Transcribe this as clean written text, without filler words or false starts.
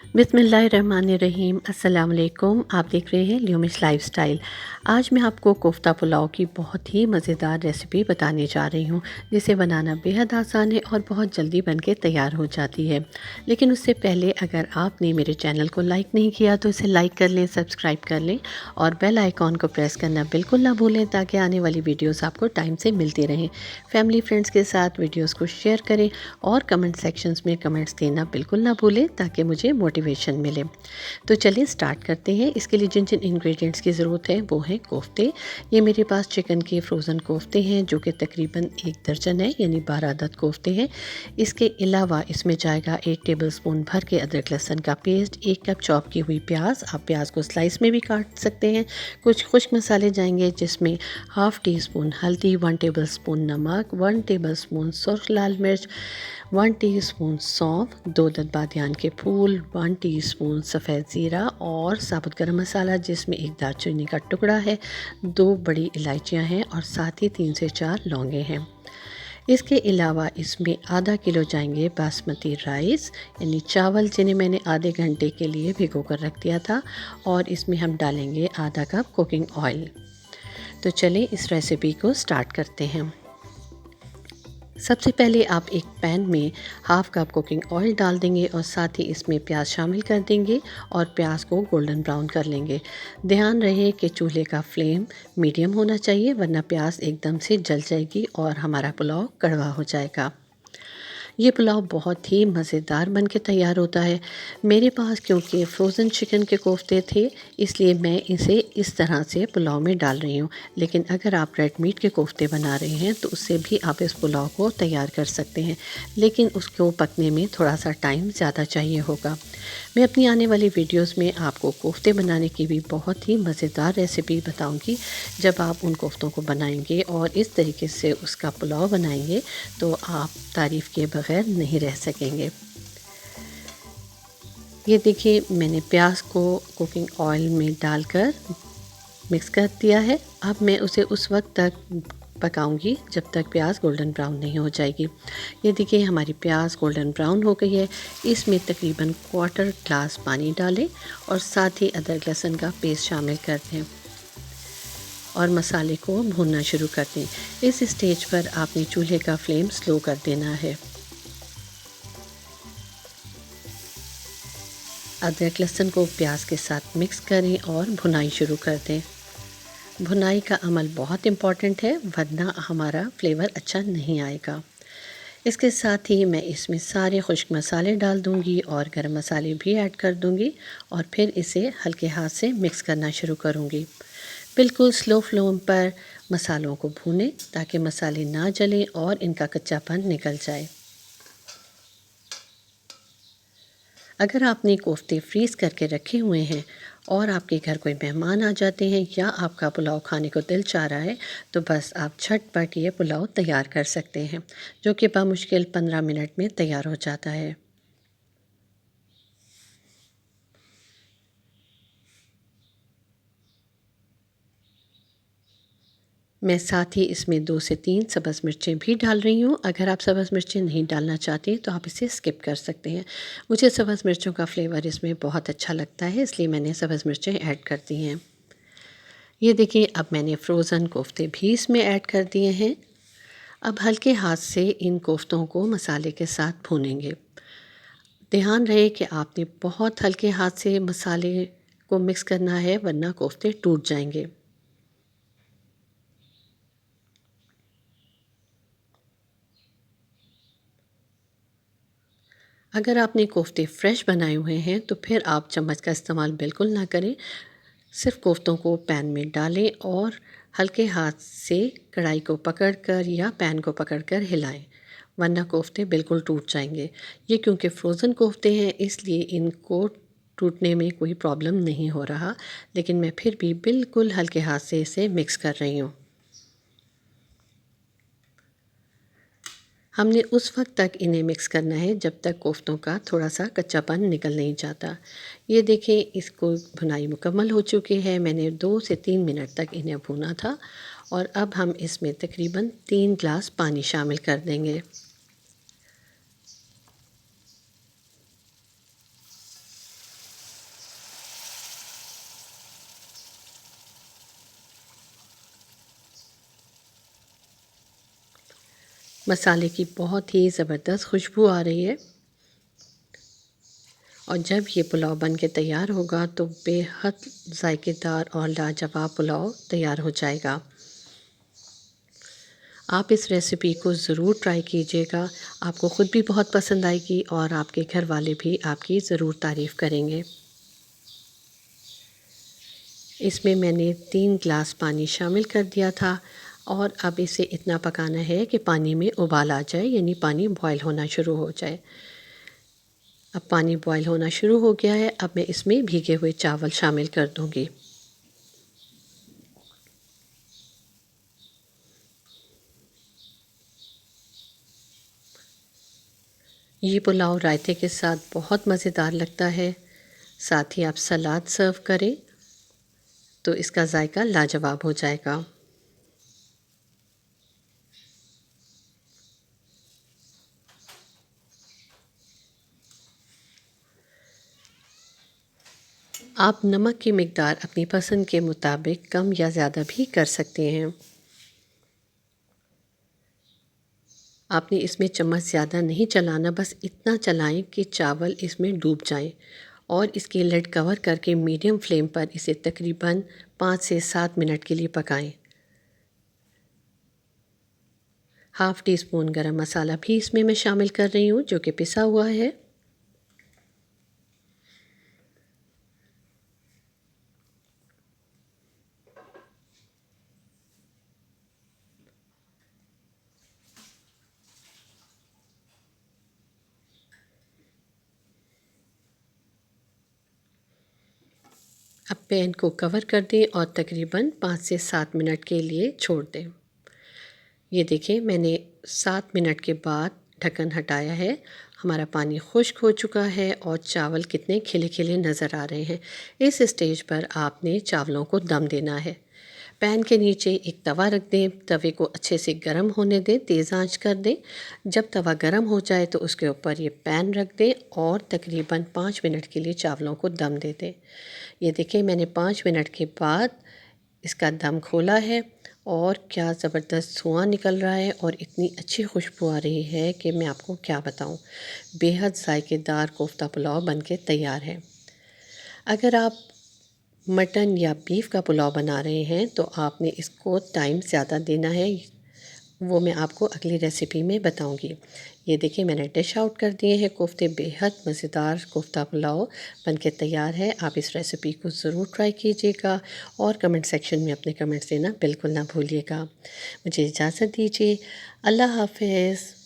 बिस्मिल्लाहिर्रहमानिर्रहीम। अस्सलाम वालेकुम। आप देख रहे हैं ल्यूमिश लाइफस्टाइल। आज मैं आपको कोफ्ता पुलाव की बहुत ही मज़ेदार रेसिपी बताने जा रही हूँ, जिसे बनाना बेहद आसान है और बहुत जल्दी बनके तैयार हो जाती है। लेकिन उससे पहले अगर आपने मेरे चैनल को लाइक नहीं किया तो इसे लाइक कर लें, सब्सक्राइब कर लें और बेल आइकॉन को प्रेस करना बिल्कुल ना भूलें, ताकि आने वाली वीडियोज़ आपको टाइम से मिलती रहें। फैमिली फ्रेंड्स के साथ वीडियोज़ को शेयर करें और कमेंट सेक्शंस में कमेंट्स देना बिल्कुल ना भूलें, ताकि मुझे मोटिवेशन मिले। तो चलिए स्टार्ट करते हैं। इसके लिए जिन जिन इंग्रेडिएंट्स की ज़रूरत है वो हैं कोफ्ते। ये मेरे पास चिकन के फ्रोज़न कोफ्ते हैं, जो कि तकरीबन 1 दर्जन है, यानी 12 अदद कोफ्ते हैं। इसके अलावा इसमें जाएगा 1 टेबलस्पून भर के अदरक लहसुन का पेस्ट, 1 कप चॉप की हुई प्याज। आप प्याज को स्लाइस में भी काट सकते हैं। कुछ खुश्क मसाले जाएंगे, जिसमें हाफ़ टी स्पून हल्दी, 1 टेबलस्पून नमक, 1 टेबलस्पून सुर्ख लाल मिर्च, 1 टीस्पून सौंफ, 2 अदद बादियान के फूल, 1 टीस्पून सफ़ेद ज़ीरा और साबुत गरम मसाला, जिसमें 1 दालचीनी का टुकड़ा है, 2 बड़ी इलायचियाँ हैं और साथ ही 3 से 4 लौंगे हैं। इसके अलावा इसमें आधा किलो जाएंगे बासमती राइस, यानी चावल, जिन्हें मैंने आधे घंटे के लिए भिगो कर रख दिया था, और इसमें हम डालेंगे आधा कप कुकिंग ऑयल। तो चलिए इस रेसिपी को स्टार्ट करते हैं। सबसे पहले आप एक पैन में हाफ़ कप कुकिंग ऑयल डाल देंगे और साथ ही इसमें प्याज शामिल कर देंगे और प्याज को गोल्डन ब्राउन कर लेंगे। ध्यान रहे कि चूल्हे का फ्लेम मीडियम होना चाहिए, वरना प्याज एकदम से जल जाएगी और हमारा पुलाव कड़वा हो जाएगा। ये पुलाव बहुत ही मज़ेदार बन के तैयार होता है। मेरे पास क्योंकि फ्रोज़न चिकन के कोफ्ते थे, इसलिए मैं इसे इस तरह से पुलाव में डाल रही हूँ। लेकिन अगर आप रेड मीट के कोफ्ते बना रहे हैं तो उससे भी आप इस पुलाव को तैयार कर सकते हैं, लेकिन उसको पकने में थोड़ा सा टाइम ज़्यादा चाहिए होगा। मैं अपनी आने वाली वीडियोस में आपको कोफ्ते बनाने की भी बहुत ही मज़ेदार रेसिपी बताऊंगी। जब आप उन कोफ्तों को बनाएंगे और इस तरीके से उसका पुलाव बनाएंगे तो आप तारीफ़ किए बगैर नहीं रह सकेंगे। ये देखिए, मैंने प्याज को कुकिंग ऑयल में डालकर मिक्स कर दिया है। अब मैं उसे उस वक्त तक पकाऊंगी जब तक प्याज गोल्डन ब्राउन नहीं हो जाएगी। ये देखिए, हमारी प्याज गोल्डन ब्राउन हो गई है। इसमें तकरीबन क्वार्टर ग्लास पानी डालें और साथ ही अदरक लहसुन का पेस्ट शामिल कर दें और मसाले को भूनना शुरू कर दें। इस स्टेज पर आपने चूल्हे का फ्लेम स्लो कर देना है। अदरक लहसुन को प्याज के साथ मिक्स करें और भुनाई शुरू कर दें। भुनाई का अमल बहुत इम्पॉर्टेंट है, वरना हमारा फ्लेवर अच्छा नहीं आएगा। इसके साथ ही मैं इसमें सारे खुश्क मसाले डाल दूंगी और गरम मसाले भी ऐड कर दूंगी और फिर इसे हल्के हाथ से मिक्स करना शुरू करूंगी। बिल्कुल स्लो फ्लेम पर मसालों को भूनें, ताकि मसाले ना जलें और इनका कच्चापन निकल जाए। अगर आपने कोफ्ते फ्रीज़ करके रखे हुए हैं और आपके घर कोई मेहमान आ जाते हैं या आपका पुलाव खाने को दिल चाह रहा है, तो बस आप झटपट ये पुलाव तैयार कर सकते हैं, जो कि बामुश्किल 15 मिनट में तैयार हो जाता है। मैं साथ ही इसमें 2 से 3 सब्ज़ मिर्चें भी डाल रही हूँ। अगर आप सब्ज़ मिर्चें नहीं डालना चाहती तो आप इसे स्किप कर सकते हैं। मुझे सब्ज़ मिर्चों का फ्लेवर इसमें बहुत अच्छा लगता है, इसलिए मैंने सब्ज़ मिर्चें ऐड कर दी हैं। ये देखिए, अब मैंने फ्रोज़न कोफ्ते भी इसमें ऐड कर दिए हैं। अब हल्के हाथ से इन कोफ्तों को मसाले के साथ भूनेंगे। ध्यान रहे कि आपने बहुत हल्के हाथ से मसाले को मिक्स करना है, वरना कोफ्ते टूट जाएंगे। अगर आपने कोफ्ते फ्रेश बनाए हुए हैं तो फिर आप चम्मच का इस्तेमाल बिल्कुल ना करें। सिर्फ कोफ्तों को पैन में डालें और हल्के हाथ से कढ़ाई को पकड़कर या पैन को पकड़कर हिलाएं, वरना कोफ्ते बिल्कुल टूट जाएंगे। ये क्योंकि फ्रोज़न कोफ्ते हैं, इसलिए इनको टूटने में कोई प्रॉब्लम नहीं हो रहा, लेकिन मैं फिर भी बिल्कुल हल्के हाथ से इसे मिक्स कर रही हूँ। हमने उस वक्त तक इन्हें मिक्स करना है जब तक कोफ्तों का थोड़ा सा कच्चापन निकल नहीं जाता। ये देखें, इसको भुनाई मुकम्मल हो चुकी है। मैंने 2 से 3 मिनट तक इन्हें भूना था और अब हम इसमें तकरीबन 3 ग्लास पानी शामिल कर देंगे। मसाले की बहुत ही ज़बरदस्त खुशबू आ रही है और जब ये पुलाव बन के तैयार होगा तो बेहद जायकेदार और लाजवाब पुलाव तैयार हो जाएगा। आप इस रेसिपी को ज़रूर ट्राई कीजिएगा, आपको ख़ुद भी बहुत पसंद आएगी और आपके घर वाले भी आपकी ज़रूर तारीफ़ करेंगे। इसमें मैंने 3 ग्लास पानी शामिल कर दिया था और अब इसे इतना पकाना है कि पानी में उबाल आ जाए, यानी पानी बॉयल होना शुरू हो जाए। अब पानी बॉयल होना शुरू हो गया है। अब मैं इसमें भीगे हुए चावल शामिल कर दूंगी। ये पुलाव रायते के साथ बहुत मज़ेदार लगता है। साथ ही आप सलाद सर्व करें तो इसका जायका लाजवाब हो जाएगा। आप नमक की मिकदार अपनी पसंद के मुताबिक कम या ज़्यादा भी कर सकते हैं। आपने इसमें चम्मच ज़्यादा नहीं चलाना, बस इतना चलाएं कि चावल इसमें डूब जाएं और इसकी लिड कवर करके मीडियम फ्लेम पर इसे तकरीबन 5 से 7 मिनट के लिए पकाएं। हाफ़ टी स्पून गरम मसाला भी इसमें मैं शामिल कर रही हूँ, जो कि पिसा हुआ है। अब पैन को कवर कर दें और तकरीबन 5 से 7 मिनट के लिए छोड़ दें। ये देखिए, मैंने 7 मिनट के बाद ढक्कन हटाया है। हमारा पानी खुश्क हो चुका है और चावल कितने खिले-खिले नज़र आ रहे हैं। इस स्टेज पर आपने चावलों को दम देना है। पैन के नीचे एक तवा रख दें, तवे को अच्छे से गर्म होने दें, तेज़ आंच कर दें। जब तवा गर्म हो जाए तो उसके ऊपर ये पैन रख दें और तकरीबन 5 मिनट के लिए चावलों को दम दे दें। ये देखिए, मैंने 5 मिनट के बाद इसका दम खोला है और क्या ज़बरदस्त धुआं निकल रहा है और इतनी अच्छी खुशबू आ रही है कि मैं आपको क्या बताऊं। बेहद जायकेदार कोफ्ता पुलाव बनके तैयार है। अगर आप मटन या बीफ का पुलाव बना रहे हैं तो आपने इसको टाइम ज़्यादा देना है, वो मैं आपको अगली रेसिपी में बताऊंगी। ये देखिए, मैंने डिश आउट कर दिए हैं कोफ्ते। बेहद मज़ेदार कोफ्ता पुलाव बनके तैयार है। आप इस रेसिपी को ज़रूर ट्राई कीजिएगा और कमेंट सेक्शन में अपने कमेंट्स देना बिल्कुल ना भूलिएगा। मुझे इजाज़त दीजिए। अल्लाह हाफ़िज़।